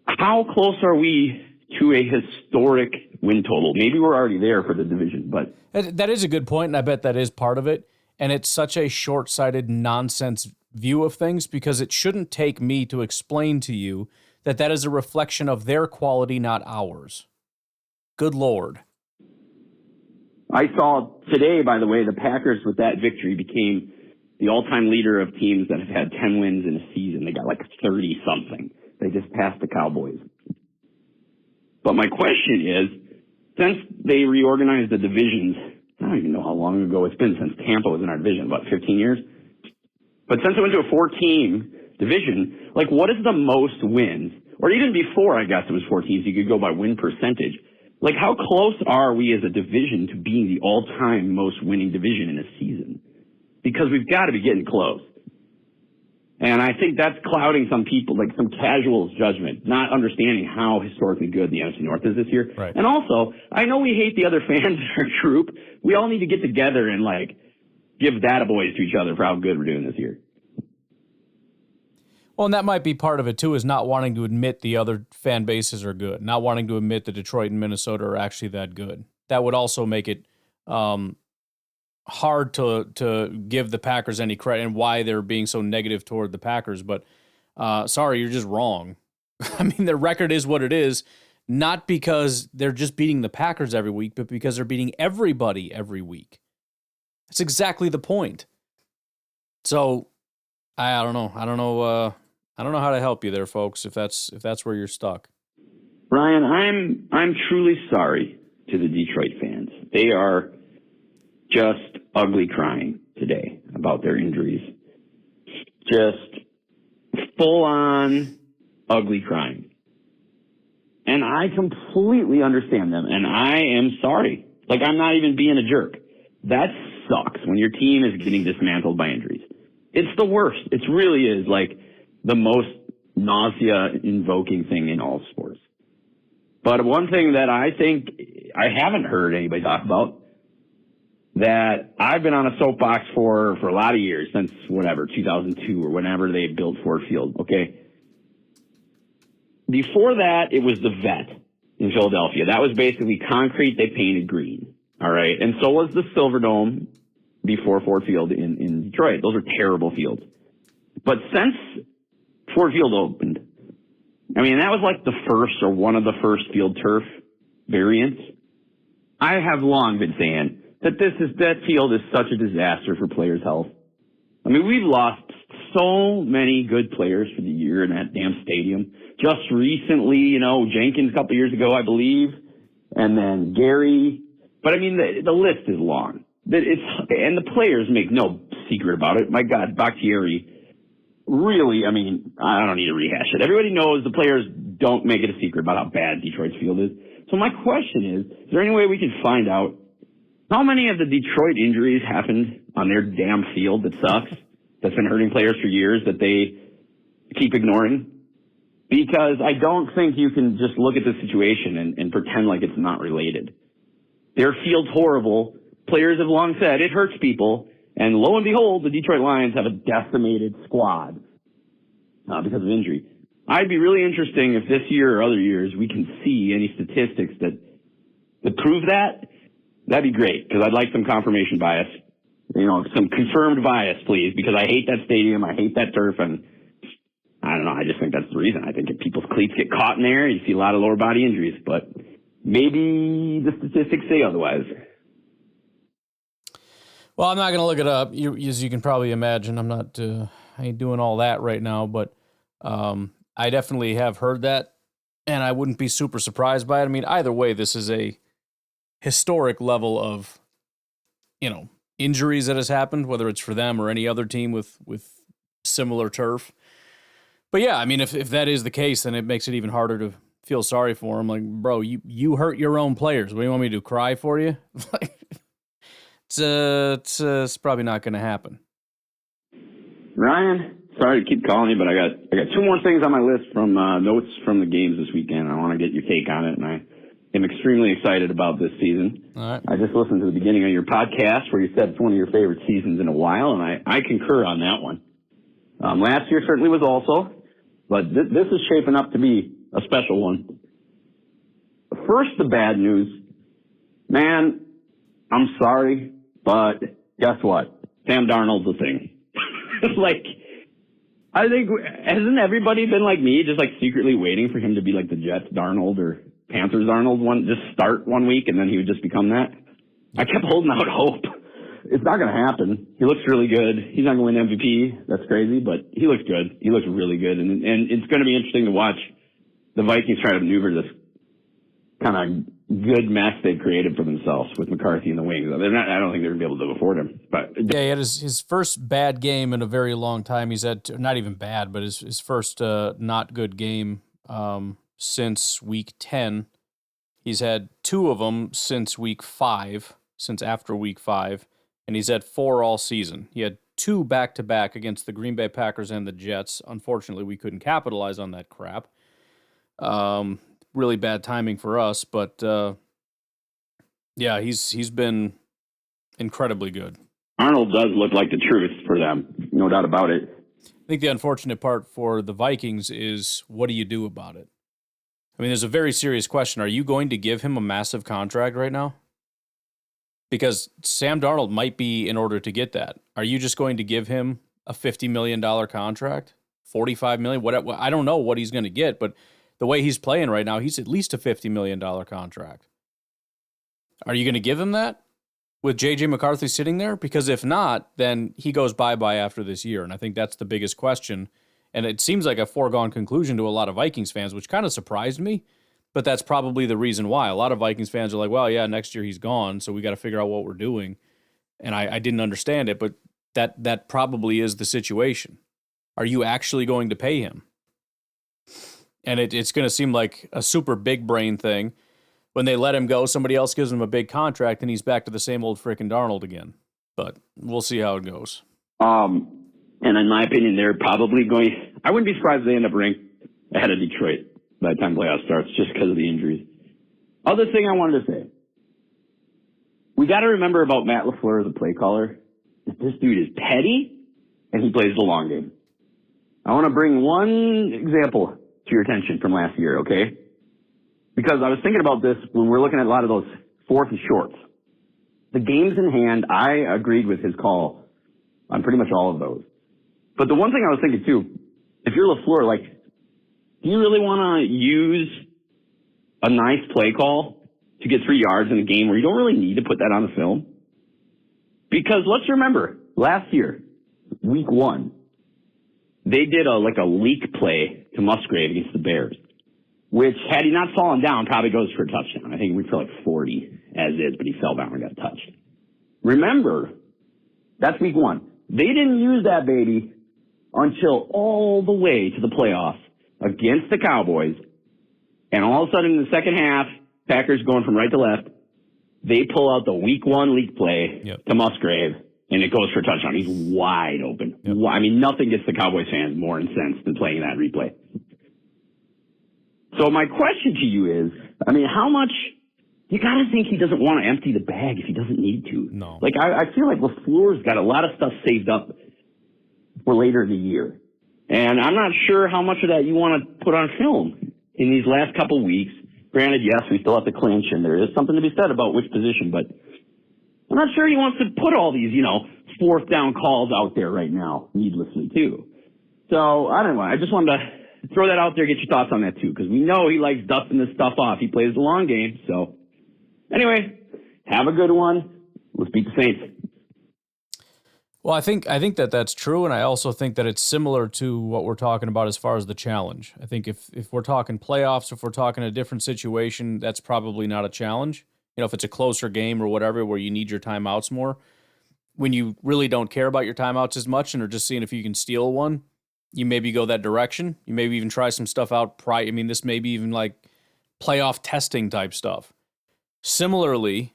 how close are we to a historic win total? Maybe we're already there for the division, but that is a good point, and I bet that is part of it. And it's such a short-sighted nonsense view of things because it shouldn't take me to explain to you that is a reflection of their quality, not ours. Good Lord. I saw today, by the way, the Packers with that victory became the all-time leader of teams that have had 10 wins in a season. They got like 30-something. They just passed the Cowboys. But my question is, since they reorganized the divisions, I don't even know how long ago it's been since Tampa was in our division, about 15 years? But since it went to a 4-team division, like what is the most wins? Or even before, I guess it was 4 teams, you could go by win percentage. Like how close are we as a division to being the all-time most winning division in a season? Because we've got to be getting close. And I think that's clouding some people, like some casual's judgment, not understanding how historically good the NFC North is this year. Right. And also, I know we hate the other fans in our group. We all need to get together and give data boys to each other for how good we're doing this year. Well, and that might be part of it, too, is not wanting to admit the other fan bases are good, not wanting to admit that Detroit and Minnesota are actually that good. That would also make it hard to give the Packers any credit and why they're being so negative toward the Packers. But sorry, you're just wrong. Their record is what it is, not because they're just beating the Packers every week, but because they're beating everybody every week. That's exactly the point. So I don't know. I don't know how to help you there, folks, if that's where you're stuck. Brian, I'm truly sorry to the Detroit fans. They are just ugly crying today about their injuries. Just full on ugly crying. And I completely understand them, and I am sorry. I'm not even being a jerk. That sucks when your team is getting dismantled by injuries. It's the worst. It really is the most nausea-invoking thing in all sports. But one thing that I think I haven't heard anybody talk about that I've been on a soapbox for a lot of years, since 2002 or whenever they built Ford Field, okay? Before that, it was the Vet in Philadelphia. That was basically concrete they painted green, all right? And so was the Silverdome before Ford Field in Detroit. Those are terrible fields. But since Ford Field opened, that was the first or one of the first field turf variants. I have long been saying that field is such a disaster for players' health. We've lost so many good players for the year in that damn stadium. Just recently, Jenkins a couple years ago, I believe, and then Gary. But the list is long. And the players make no secret about it. My God, Bakhtiari, really, I don't need to rehash it. Everybody knows the players don't make it a secret about how bad Detroit's field is. So my question is there any way we can find out How many of the Detroit injuries happened on their damn field that sucks, that's been hurting players for years that they keep ignoring? Because I don't think you can just look at the situation and pretend like it's not related. Their field's horrible. Players have long said it hurts people. And lo and behold, the Detroit Lions have a decimated squad because of injury. I'd be really interesting if this year or other years we can see any statistics that prove that. That'd be great, because I'd like some confirmation bias. Some confirmed bias, please, because I hate that stadium. I hate that turf, and I don't know. I just think that's the reason. I think if people's cleats get caught in there, you see a lot of lower body injuries, but maybe the statistics say otherwise. Well, I'm not going to look it up. As you can probably imagine, I ain't doing all that right now, but I definitely have heard that, and I wouldn't be super surprised by it. I mean, either way, this is a historic level of, injuries that has happened, whether it's for them or any other team with similar turf. But yeah, I mean, if that is the case, then it makes it even harder to feel sorry for them. Like, bro, you hurt your own players. What do you want me to do? Cry for you? It's probably not going to happen. Ryan, sorry to keep calling you, but I got two more things on my list from notes from the games this weekend. I want to get your take on it, and I am extremely excited about this season. All right. I just listened to the beginning of your podcast where you said it's one of your favorite seasons in a while, and I concur on that one. Last year certainly was also, but this is shaping up to be a special one. First, the bad news. Man, I'm sorry, but guess what? Sam Darnold's a thing. I think, hasn't everybody been like me, just secretly waiting for him to be like the Jets Darnold or Panthers Darnold, just start one week and then he would just become that? I kept holding out hope. It's not going to happen. He looks really good. He's not going to win MVP. That's crazy, but he looks good. He looks really good. And it's going to be interesting to watch the Vikings try to maneuver this kind of good mess they've created for themselves with McCarthy in the wings. I don't think they're going to be able to afford him. But yeah, he had his first bad game in a very long time. He's had not even bad, but his first not good game since week 10. He's had 2 of them since after week 5, and he's had 4 all season. He had 2 back-to-back against the Green Bay Packers and the Jets. Unfortunately, we couldn't capitalize on that crap. Really bad timing for us, but yeah, he's been incredibly good. Arnold does look like the truth for them, no doubt about it. I think the unfortunate part for the Vikings is, what do you do about it? I mean, there's a very serious question. Are you going to give him a massive contract right now? Because Sam Darnold might be in order to get that. Are you just going to give him a $50 million contract? $45 million? Whatever. I don't know what he's going to get, but the way he's playing right now, he's at least a $50 million contract. Are you going to give him that with J.J. McCarthy sitting there? Because if not, then he goes bye-bye after this year, and I think that's the biggest question. And it seems like a foregone conclusion to a lot of Vikings fans, which kind of surprised me, but that's probably the reason why. A lot of Vikings fans are like, well, yeah, next year he's gone, so we got to figure out what we're doing. And I didn't understand it, but that probably is the situation. Are you actually going to pay him? And it's going to seem like a super big brain thing. When they let him go, somebody else gives him a big contract, and he's back to the same old frickin' Darnold again. But we'll see how it goes. And in my opinion, they're probably going... I wouldn't be surprised if they end up ranked ahead of Detroit by the time playoff starts, just because of the injuries. Other thing I wanted to say. We got to remember about Matt LaFleur as a play caller. This dude is petty, and he plays the long game. I want to bring one example to your attention from last year, okay? Because I was thinking about this when we're looking at a lot of those 4th and shorts. The games in hand, I agreed with his call on pretty much all of those. But the one thing I was thinking too, if you're LaFleur, do you really want to use a nice play call to get 3 yards in a game where you don't really need to put that on the film? Because let's remember, last year, week 1, they did a leak play to Musgrave against the Bears, which, had he not fallen down, probably goes for a touchdown. I think we for 40 as is, but he fell down and got touched. Remember, that's week 1. They didn't use that baby until all the way to the playoffs against the Cowboys. And all of a sudden in the second half, Packers going from right to left, They pull out the week 1 leak play Yep. to Musgrave, and it goes for a touchdown. He's wide open. Yep. I mean, nothing gets the Cowboys fans more incensed than playing that replay. So my question to you is, I mean, how much you got to think he doesn't want to empty the bag if he doesn't need to. No. Like, I feel like LaFleur's got a lot of stuff saved up for later in the year. And I'm not sure how much of that you want to put on film in these last couple weeks. Granted, yes, we still have to clinch, and there is something to be said about which position, but I'm not sure he wants to put all these, 4th down calls out there right now, needlessly, too. So, I don't know. I just wanted to throw that out there, get your thoughts on that, too, because we know he likes dusting this stuff off. He plays the long game, so... Anyway, have a good one. Let's beat the Saints. Well, I think that that's true, and I also think that it's similar to what we're talking about as far as the challenge. I think if we're talking playoffs, if we're talking a different situation, that's probably not a challenge. If it's a closer game or whatever where you need your timeouts more, when you really don't care about your timeouts as much and are just seeing if you can steal one, you maybe go that direction. You maybe even try some stuff out. This may be even like playoff testing type stuff. Similarly,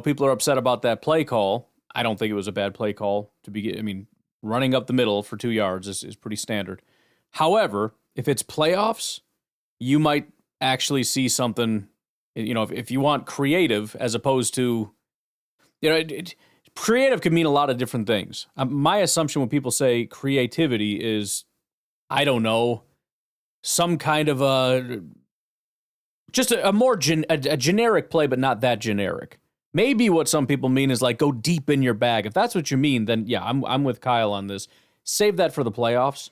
people are upset about that play call. I don't think it was a bad play call to begin. I mean, running up the middle for 2 yards is pretty standard. However, if it's playoffs, you might actually see something, if you want creative as opposed to, creative could mean a lot of different things. My assumption when people say creativity is, I don't know, some kind of just a more generic play, but not that generic. Maybe what some people mean is like go deep in your bag. If that's what you mean, then yeah, I'm with Kyle on this. Save that for the playoffs.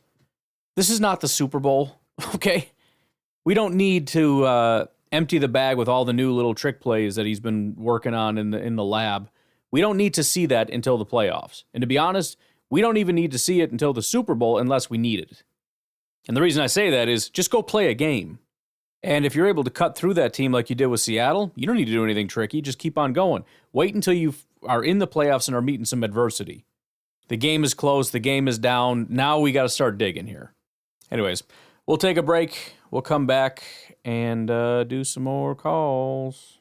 This is not the Super Bowl, okay? We don't need to empty the bag with all the new little trick plays that he's been working on in the lab. We don't need to see that until the playoffs. And to be honest, we don't even need to see it until the Super Bowl unless we need it. And the reason I say that is just go play a game. And if you're able to cut through that team like you did with Seattle, you don't need to do anything tricky. Just keep on going. Wait until you are in the playoffs and are meeting some adversity. The game is close. The game is down. Now we got to start digging here. Anyways, we'll take a break. We'll come back and do some more calls.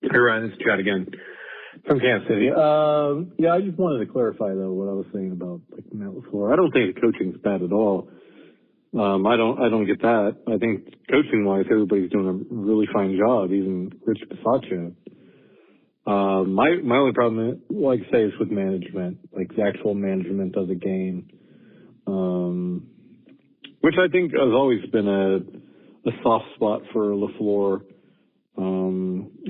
Hey, Ryan, it's Chad again from Kansas City. Yeah, I just wanted to clarify, though, what I was saying about Matt LaFleur. I don't think the coaching's bad at all. I don't get that. I think coaching-wise, everybody's doing a really fine job, even Rich Bisaccia. My only problem, like I say, is with management, like the actual management of the game, which I think has always been a soft spot for LaFleur. I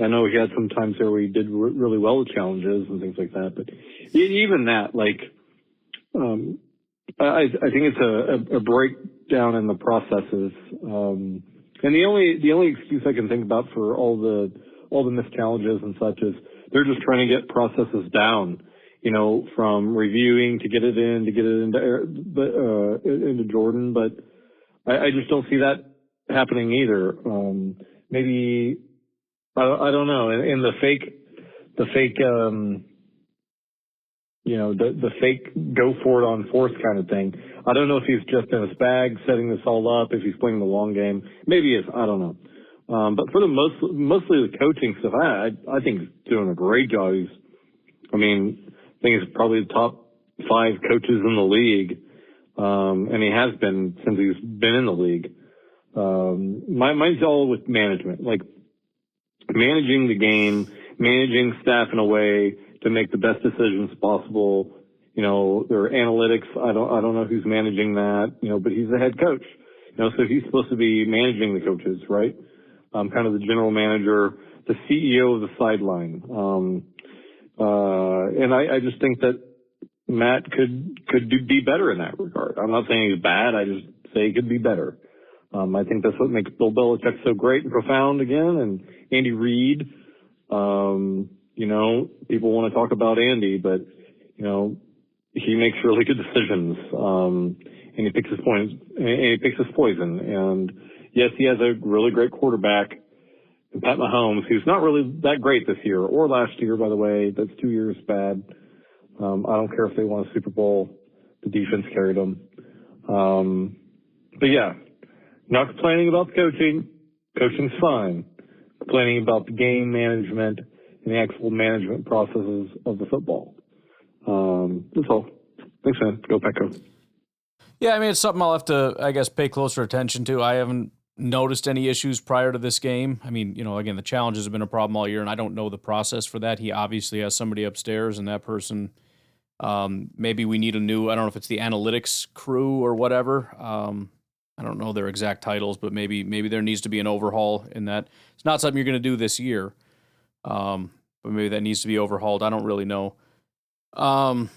know he had some times there where he did really well with challenges and things like that, but even that, I think it's a breakdown in the processes. And the only excuse I can think about for all the missed challenges and such is they're just trying to get processes down, from reviewing to get it into Jordan. But I just don't see that happening either. Maybe I don't know. In the fake the fake go for it on fourth kind of thing. I don't know if he's just in his bag setting this all up, if he's playing the long game. Maybe he is. I don't know. But for the mostly the coaching stuff, I think he's doing a great job. I think he's probably the top 5 coaches in the league. And he has been since he's been in the league. Mine's all with management, like managing the game, managing staff in a way to make the best decisions possible. Their analytics, I don't know who's managing that, but he's the head coach, so he's supposed to be managing the coaches, right? Kind of the general manager, the CEO of the sideline. And I just think that Matt could be better in that regard. I'm not saying he's bad. I just say he could be better. I think that's what makes Bill Belichick so great and profound again. And Andy Reid, people want to talk about Andy, but, he makes really good decisions. And he picks his points and he picks his poison. And yes, he has a really great quarterback, Pat Mahomes, who's not really that great this year or last year, by the way. That's 2 years bad. I don't care if they won a Super Bowl. The defense carried them. But yeah, not complaining about the coaching. Coaching's fine. Complaining about the game management and the actual management processes of the football. That's all. Thanks, man. Go Paco. Yeah, I mean, it's something I'll have to, I guess, pay closer attention to. I haven't noticed any issues prior to this game. I mean, again, the challenges have been a problem all year, and I don't know the process for that. He obviously has somebody upstairs, and that person, maybe we need a new, I don't know if it's the analytics crew or whatever. I don't know their exact titles, but maybe there needs to be an overhaul in that. It's not something you're going to do this year, but maybe that needs to be overhauled. I don't really know. But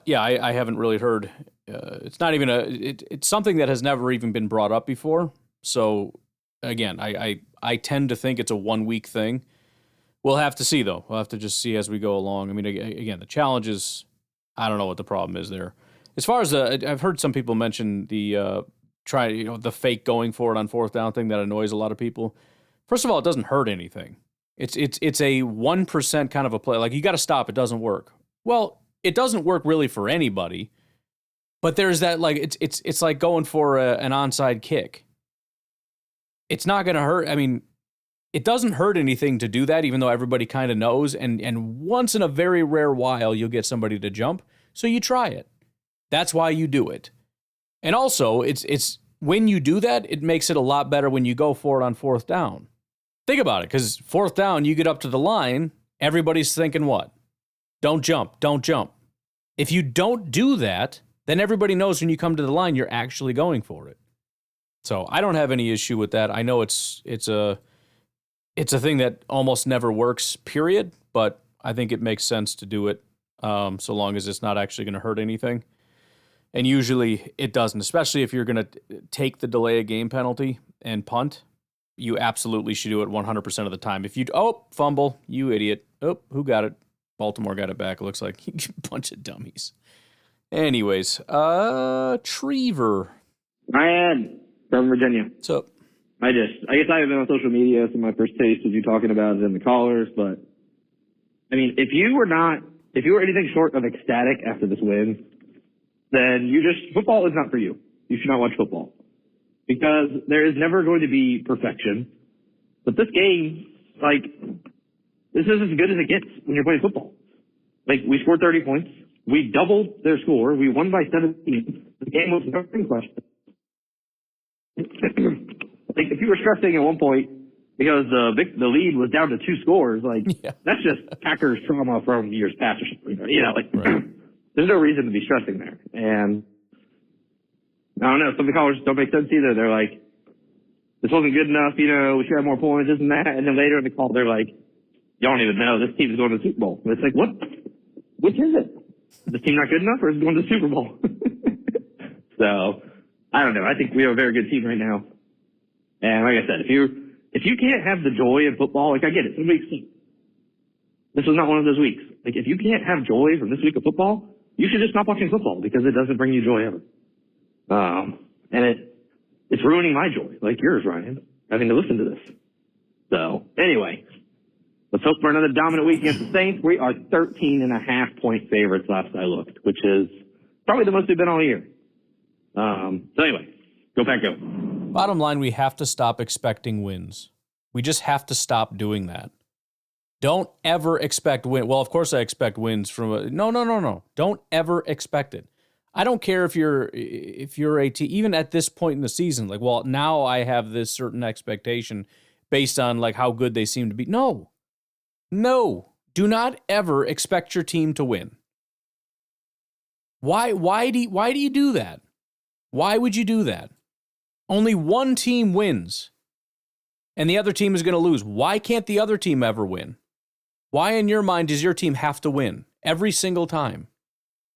yeah, I haven't really heard. It's not even it's something that has never even been brought up before. So again, I tend to think it's a 1 week thing. We'll have to see though. We'll have to just see as we go along. I mean, again, the challenges, I don't know what the problem is there. As far as I've heard some people mention the the fake going for it on fourth down thing that annoys a lot of people. First of all, it doesn't hurt anything. It's a 1% kind of a play. Like, you got to stop. It doesn't work. Well, it doesn't work really for anybody. But there's that, like, it's like going for an onside kick. It's not going to hurt. I mean, it doesn't hurt anything to do that, even though everybody kind of knows. And once in a very rare while, you'll get somebody to jump. So you try it. That's why you do it. And also, it's when you do that, it makes it a lot better when you go for it on fourth down. Think about it, because fourth down, you get up to the line, everybody's thinking what? Don't jump, don't jump. If you don't do that, then everybody knows when you come to the line, you're actually going for it. So I don't have any issue with that. I know it's a thing that almost never works, period, but I think it makes sense to do it so long as it's not actually going to hurt anything. And usually it doesn't, especially if you're going to take the delay of game penalty and punt. You absolutely should do it 100% of the time. If you, fumble, you idiot. Oh, who got it? Baltimore got it back. It looks like a bunch of dummies. Anyways, Trevor. Ryan from Virginia. What's up? I guess I haven't been on social media, so my first taste was you talking about it in the callers, but I mean, if you were anything short of ecstatic after this win, then football is not for you. You should not watch football. Because there is never going to be perfection. But this game, this is as good as it gets when you're playing football. We scored 30 points. We doubled their score. We won by 17. The game was never in question. If you were stressing at one point because the lead was down to 2 scores, that's just Packers trauma from years past or something. Right. There's no reason to be stressing there. And I don't know, some of the callers don't make sense either. They're like, this wasn't good enough, we should have more points, this and that. And then later in the call, they're like, y'all don't even know, this team is going to the Super Bowl. And it's like, what? Which is it? Is this team not good enough or is it going to the Super Bowl? So, I don't know. I think we have a very good team right now. And like I said, if you can't have the joy in football, I get it. Some weeks, this was not one of those weeks. If you can't have joy from this week of football, you should just stop watching football because it doesn't bring you joy ever. And it's ruining my joy, like yours, Ryan, having to listen to this. So anyway, let's hope for another dominant week against the Saints. We are 13.5-point favorites last I looked, which is probably the most we've been all year. So anyway, go Pack, go. Bottom line, we have to stop expecting wins. We just have to stop doing that. Don't ever expect win. Well, of course I expect wins from no. Don't ever expect it. I don't care if you're a team, even at this point in the season, now I have this certain expectation based on how good they seem to be. No, do not ever expect your team to win. Why do you do that? Why would you do that? Only one team wins, and the other team is going to lose. Why can't the other team ever win? Why in your mind does your team have to win every single time?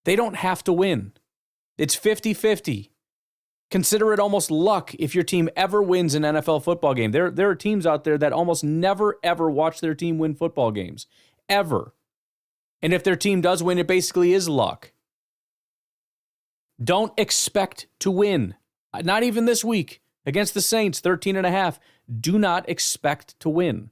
They don't have to win. It's 50-50. Consider it almost luck if your team ever wins an NFL football game. There are teams out there that almost never, ever watch their team win football games. Ever. And if their team does win, it basically is luck. Don't expect to win. Not even this week. Against the Saints, 13.5. Do not expect to win.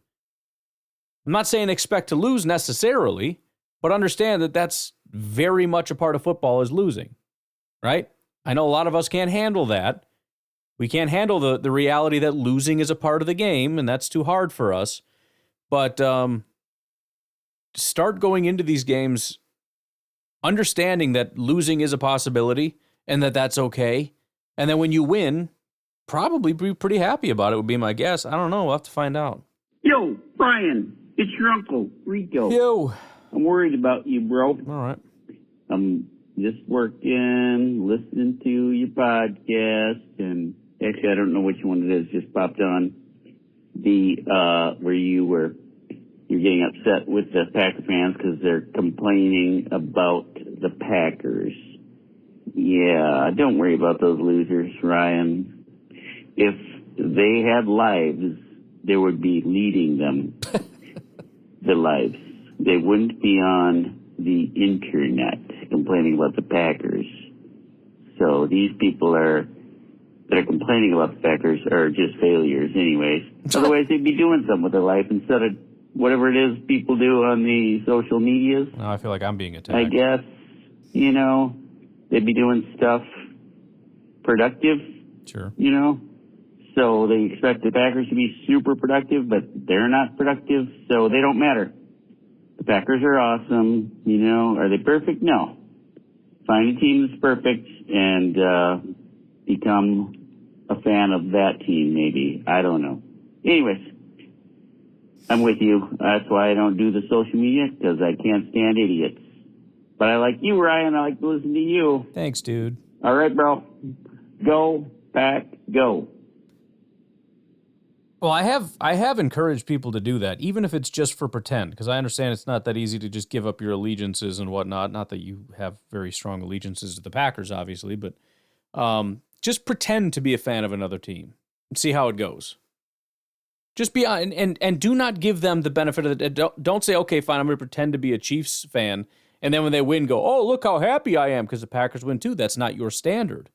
I'm not saying expect to lose necessarily, but understand that that's very much a part of football is losing. Right? I know a lot of us can't handle that. We can't handle the reality that losing is a part of the game, and that's too hard for us. But start going into these games understanding that losing is a possibility and that that's okay. And then when you win, probably be pretty happy about it would be my guess. I don't know. We'll have to find out. Yo, Brian, it's your uncle, Rico. Yo. I'm worried about you, bro. All right. I'm just working, listening to your podcast, and actually, I don't know which one it is, just popped on. Where you're getting upset with the Packer fans because they're complaining about the Packers. Yeah, don't worry about those losers, Ryan. If they had lives, they would be leading them, the lives. They wouldn't be on the internet complaining about the Packers. So these people that are complaining about the Packers are just failures anyways. Otherwise, they'd be doing something with their life instead of whatever it is people do on the social medias. Now I feel like I'm being attacked. I guess, they'd be doing stuff productive. Sure. So they expect the Packers to be super productive, but they're not productive, so they don't matter. The Packers are awesome, Are they perfect? No. Find a team that's perfect and become a fan of that team, maybe. I don't know. Anyways, I'm with you. That's why I don't do the social media, because I can't stand idiots. But I like you, Ryan. I like to listen to you. Thanks, dude. All right, bro. Go, Pack, go. Well, I have encouraged people to do that, even if it's just for pretend, because I understand it's not that easy to just give up your allegiances and whatnot. Not that you have very strong allegiances to the Packers, obviously, but just pretend to be a fan of another team and see how it goes. Just be and do not give them the benefit of it. Don't say, okay, fine, I'm going to pretend to be a Chiefs fan, and then when they win, go, oh, look how happy I am because the Packers win too. That's not your standard.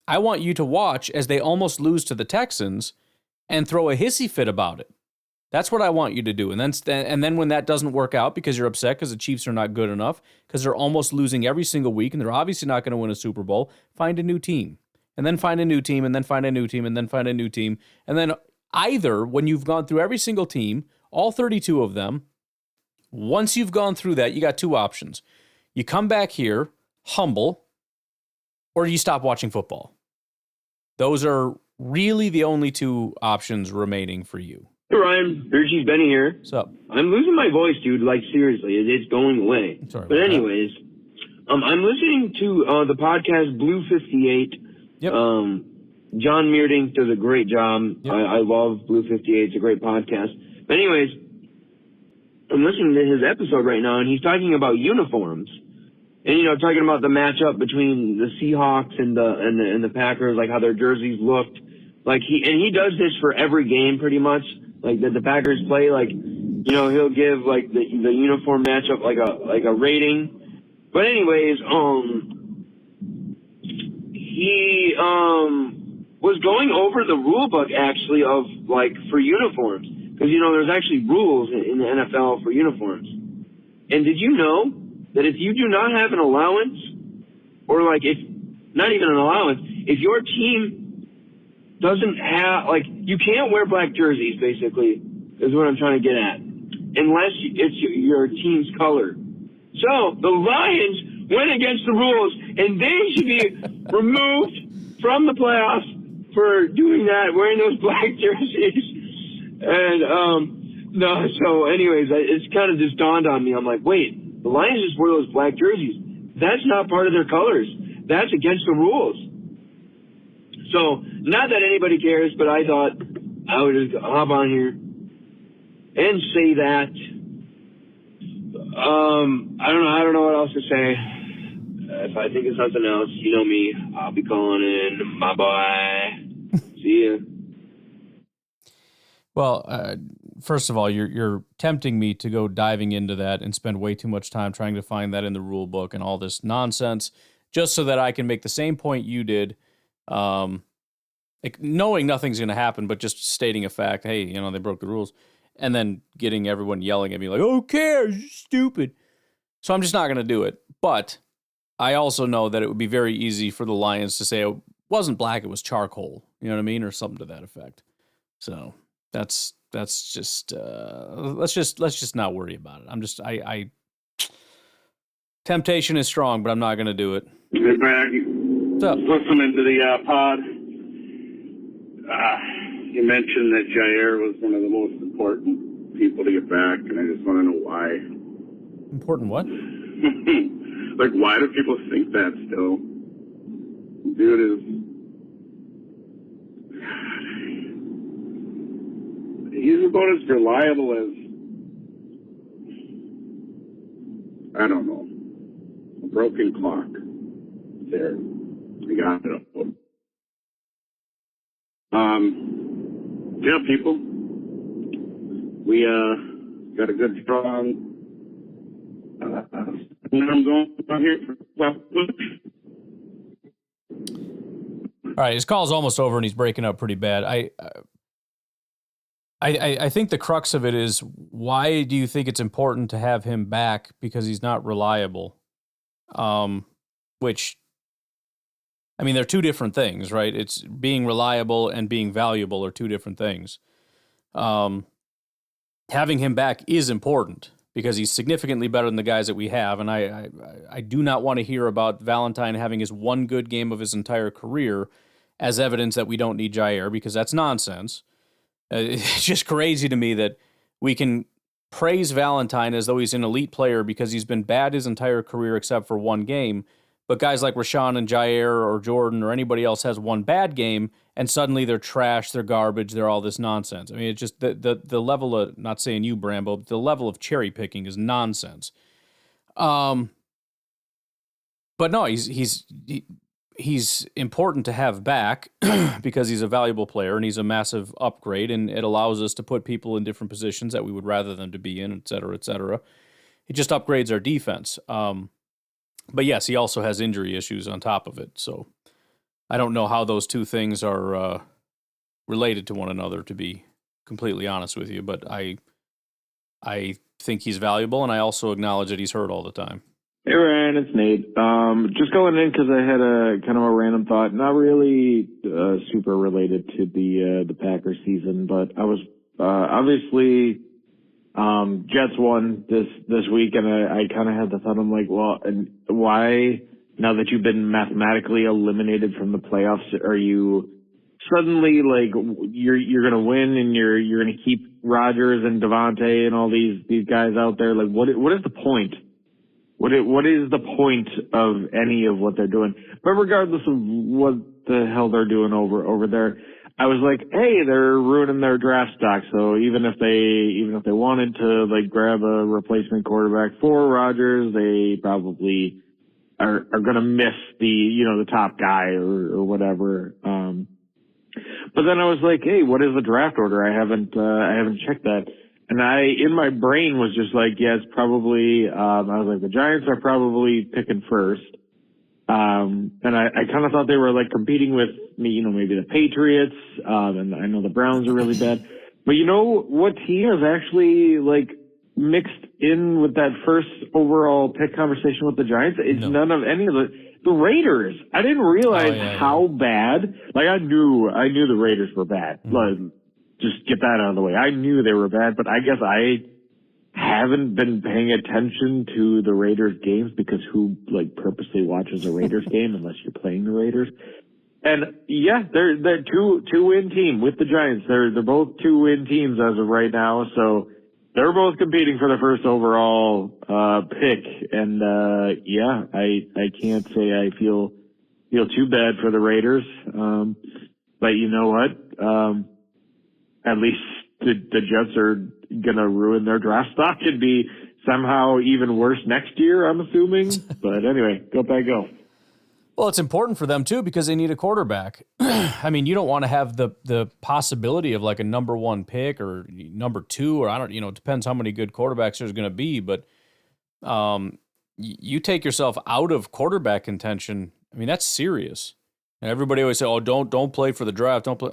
I want you to watch as they almost lose to the Texans and throw a hissy fit about it. That's what I want you to do. And then when that doesn't work out because you're upset because the Chiefs are not good enough, because they're almost losing every single week and they're obviously not going to win a Super Bowl, find a new team. And then find a new team, and then find a new team, and then find a new team. And then either when you've gone through every single team, all 32 of them, once you've gone through that, you got two options. You come back here, humble, or you stop watching football. Those are really the only two options remaining for you. Hey, Ryan. Richie's Benny here. What's up? I'm losing my voice, dude. Like, seriously. It's going away. Sorry but anyways, I'm listening to the podcast Blue 58. Yep. John Meerdink does a great job. Yep. I love Blue 58. It's a great podcast. But anyways, I'm listening to his episode right now, and he's talking about uniforms. And, talking about the matchup between the Seahawks and the Packers, like how their jerseys looked. Like he does this for every game pretty much. Like that the Packers play, like, he'll give like the uniform matchup like a rating. But anyways, he was going over the rule book actually of like for uniforms. Because there's actually rules in the NFL for uniforms. And did you know that if you do not have an allowance, or like if not even an allowance, if your team doesn't have, like, you can't wear black jerseys, basically, is what I'm trying to get at, unless it's your team's color. So the Lions went against the rules, and they should be removed from the playoffs for doing that, wearing those black jerseys. And no, so anyways, it's kind of just dawned on me. I'm like, wait, the Lions just wore those black jerseys. That's not part of their colors. That's against the rules. So, not that anybody cares, but I thought I would just hop on here and say that. I don't know what else to say. If I think of something else, you know me, I'll be calling in. Bye bye. See ya. Well, first of all, you're tempting me to go diving into that and spend way too much time trying to find that in the rule book and all this nonsense, just so that I can make the same point you did. Like knowing nothing's going to happen, but just stating a fact. Hey, they broke the rules, and then getting everyone yelling at me like, "Who cares? You're stupid." So I'm just not going to do it. But I also know that it would be very easy for the Lions to say, "Oh, wasn't black, it was charcoal. You know what I mean? Or something to that effect. So that's just let's just not worry about it. I'm just I temptation is strong, but I'm not going to do it. Hey, Brad, What's up? listening to the pod, you mentioned that Jair was one of the most important people to get back, and I just want to know why. Important what? Like, why do people think that still? Dude is... He's about as reliable as... I don't know. A broken clock. There. I got it. Yeah, people. We got a good, strong... I'm going here. All right, his call's almost over and he's breaking up pretty bad. I think the crux of it is, why do you think it's important to have him back? Because he's not reliable. Which, I mean, they're two different things, right? It's being reliable and being valuable are two different things. Having him back is important because he's significantly better than the guys that we have. And I do not want to hear about Valentine having his one good game of his entire career as evidence that we don't need Jair, because that's nonsense. It's just crazy to me that we can praise Valentine as though he's an elite player because he's been bad his entire career except for one game. But guys like Rashawn and Jair or Jordan or anybody else has one bad game, and suddenly they're trash, they're garbage, they're all this nonsense. I mean, it's just the level of, not saying you, Brambo, but the level of cherry picking is nonsense. But no, he's important to have back because he's a valuable player and he's a massive upgrade, and it allows us to put people in different positions that we would rather them to be in, et cetera, et cetera. It just upgrades our defense. But yes, he also has injury issues on top of it. So I don't know how those two things are related to one another, to be completely honest with you. But I think he's valuable, and I also acknowledge that he's hurt all the time. Hey Ryan, it's Nate. Just going in because I had a kind of a random thought, not really super related to the Packers season, but I was obviously Jets won this week, and I kind of had the thought, I'm like, well, and why, now that you've been mathematically eliminated from the playoffs, are you suddenly like you're gonna win and you're gonna keep Rodgers and Devontae and all these guys out there? Like, what is the point? What is the point of any of what they're doing? But regardless of what the hell they're doing over there, I was like, hey, they're ruining their draft stock. So even if they wanted to like grab a replacement quarterback for Rodgers, they probably are gonna miss the top guy or whatever. But then I was like, hey, what is the draft order? I haven't checked that. And in my brain was just like, yeah, it's probably, I was like, the Giants are probably picking first. And I kind of thought they were like competing with me, maybe the Patriots. And I know the Browns are really bad, but you know what team is actually like mixed in with that first overall pick conversation with the Giants? It's none of any of the Raiders. I didn't realize how bad, like I knew the Raiders were bad. Like, just get that out of the way. I knew they were bad, but I guess I haven't been paying attention to the Raiders games because who like purposely watches a Raiders game unless you're playing the Raiders? And yeah, they're two-win team with the Giants. They're both 2-win teams as of right now, so they're both competing for the first overall pick. And yeah, I can't say I feel too bad for the Raiders. But you know what? At least the Jets are going to ruin their draft stock and be somehow even worse next year, I'm assuming. But anyway, go Pack go. Well, it's important for them, too, because they need a quarterback. I mean, you don't want to have the possibility of like a number one pick or number two, or it depends how many good quarterbacks there's going to be. But you take yourself out of quarterback contention. I mean, that's serious. And everybody always say, oh, don't play for the draft. Don't play.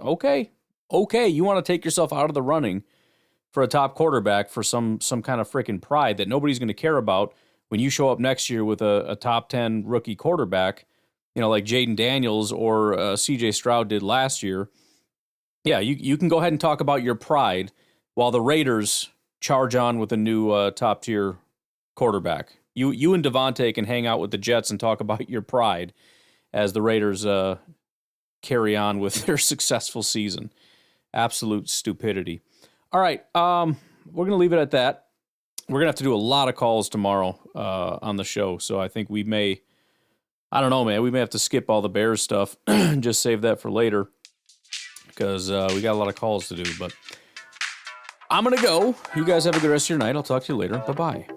Okay, you want to take yourself out of the running for a top quarterback for some kind of freaking pride that nobody's going to care about when you show up next year with a top 10 rookie quarterback like Jaden Daniels or CJ Stroud did last year, yeah, you can go ahead and talk about your pride while the Raiders charge on with a new top-tier quarterback. You and Devontae can hang out with the Jets and talk about your pride as the Raiders carry on with their successful season. Absolute stupidity. All right, we're going to leave it at that. We're going to have to do a lot of calls tomorrow on the show, so I think we may, I don't know, man, we may have to skip all the Bears stuff and just save that for later because we got a lot of calls to do, but I'm going to go. You guys have a good rest of your night. I'll talk to you later. Bye-bye.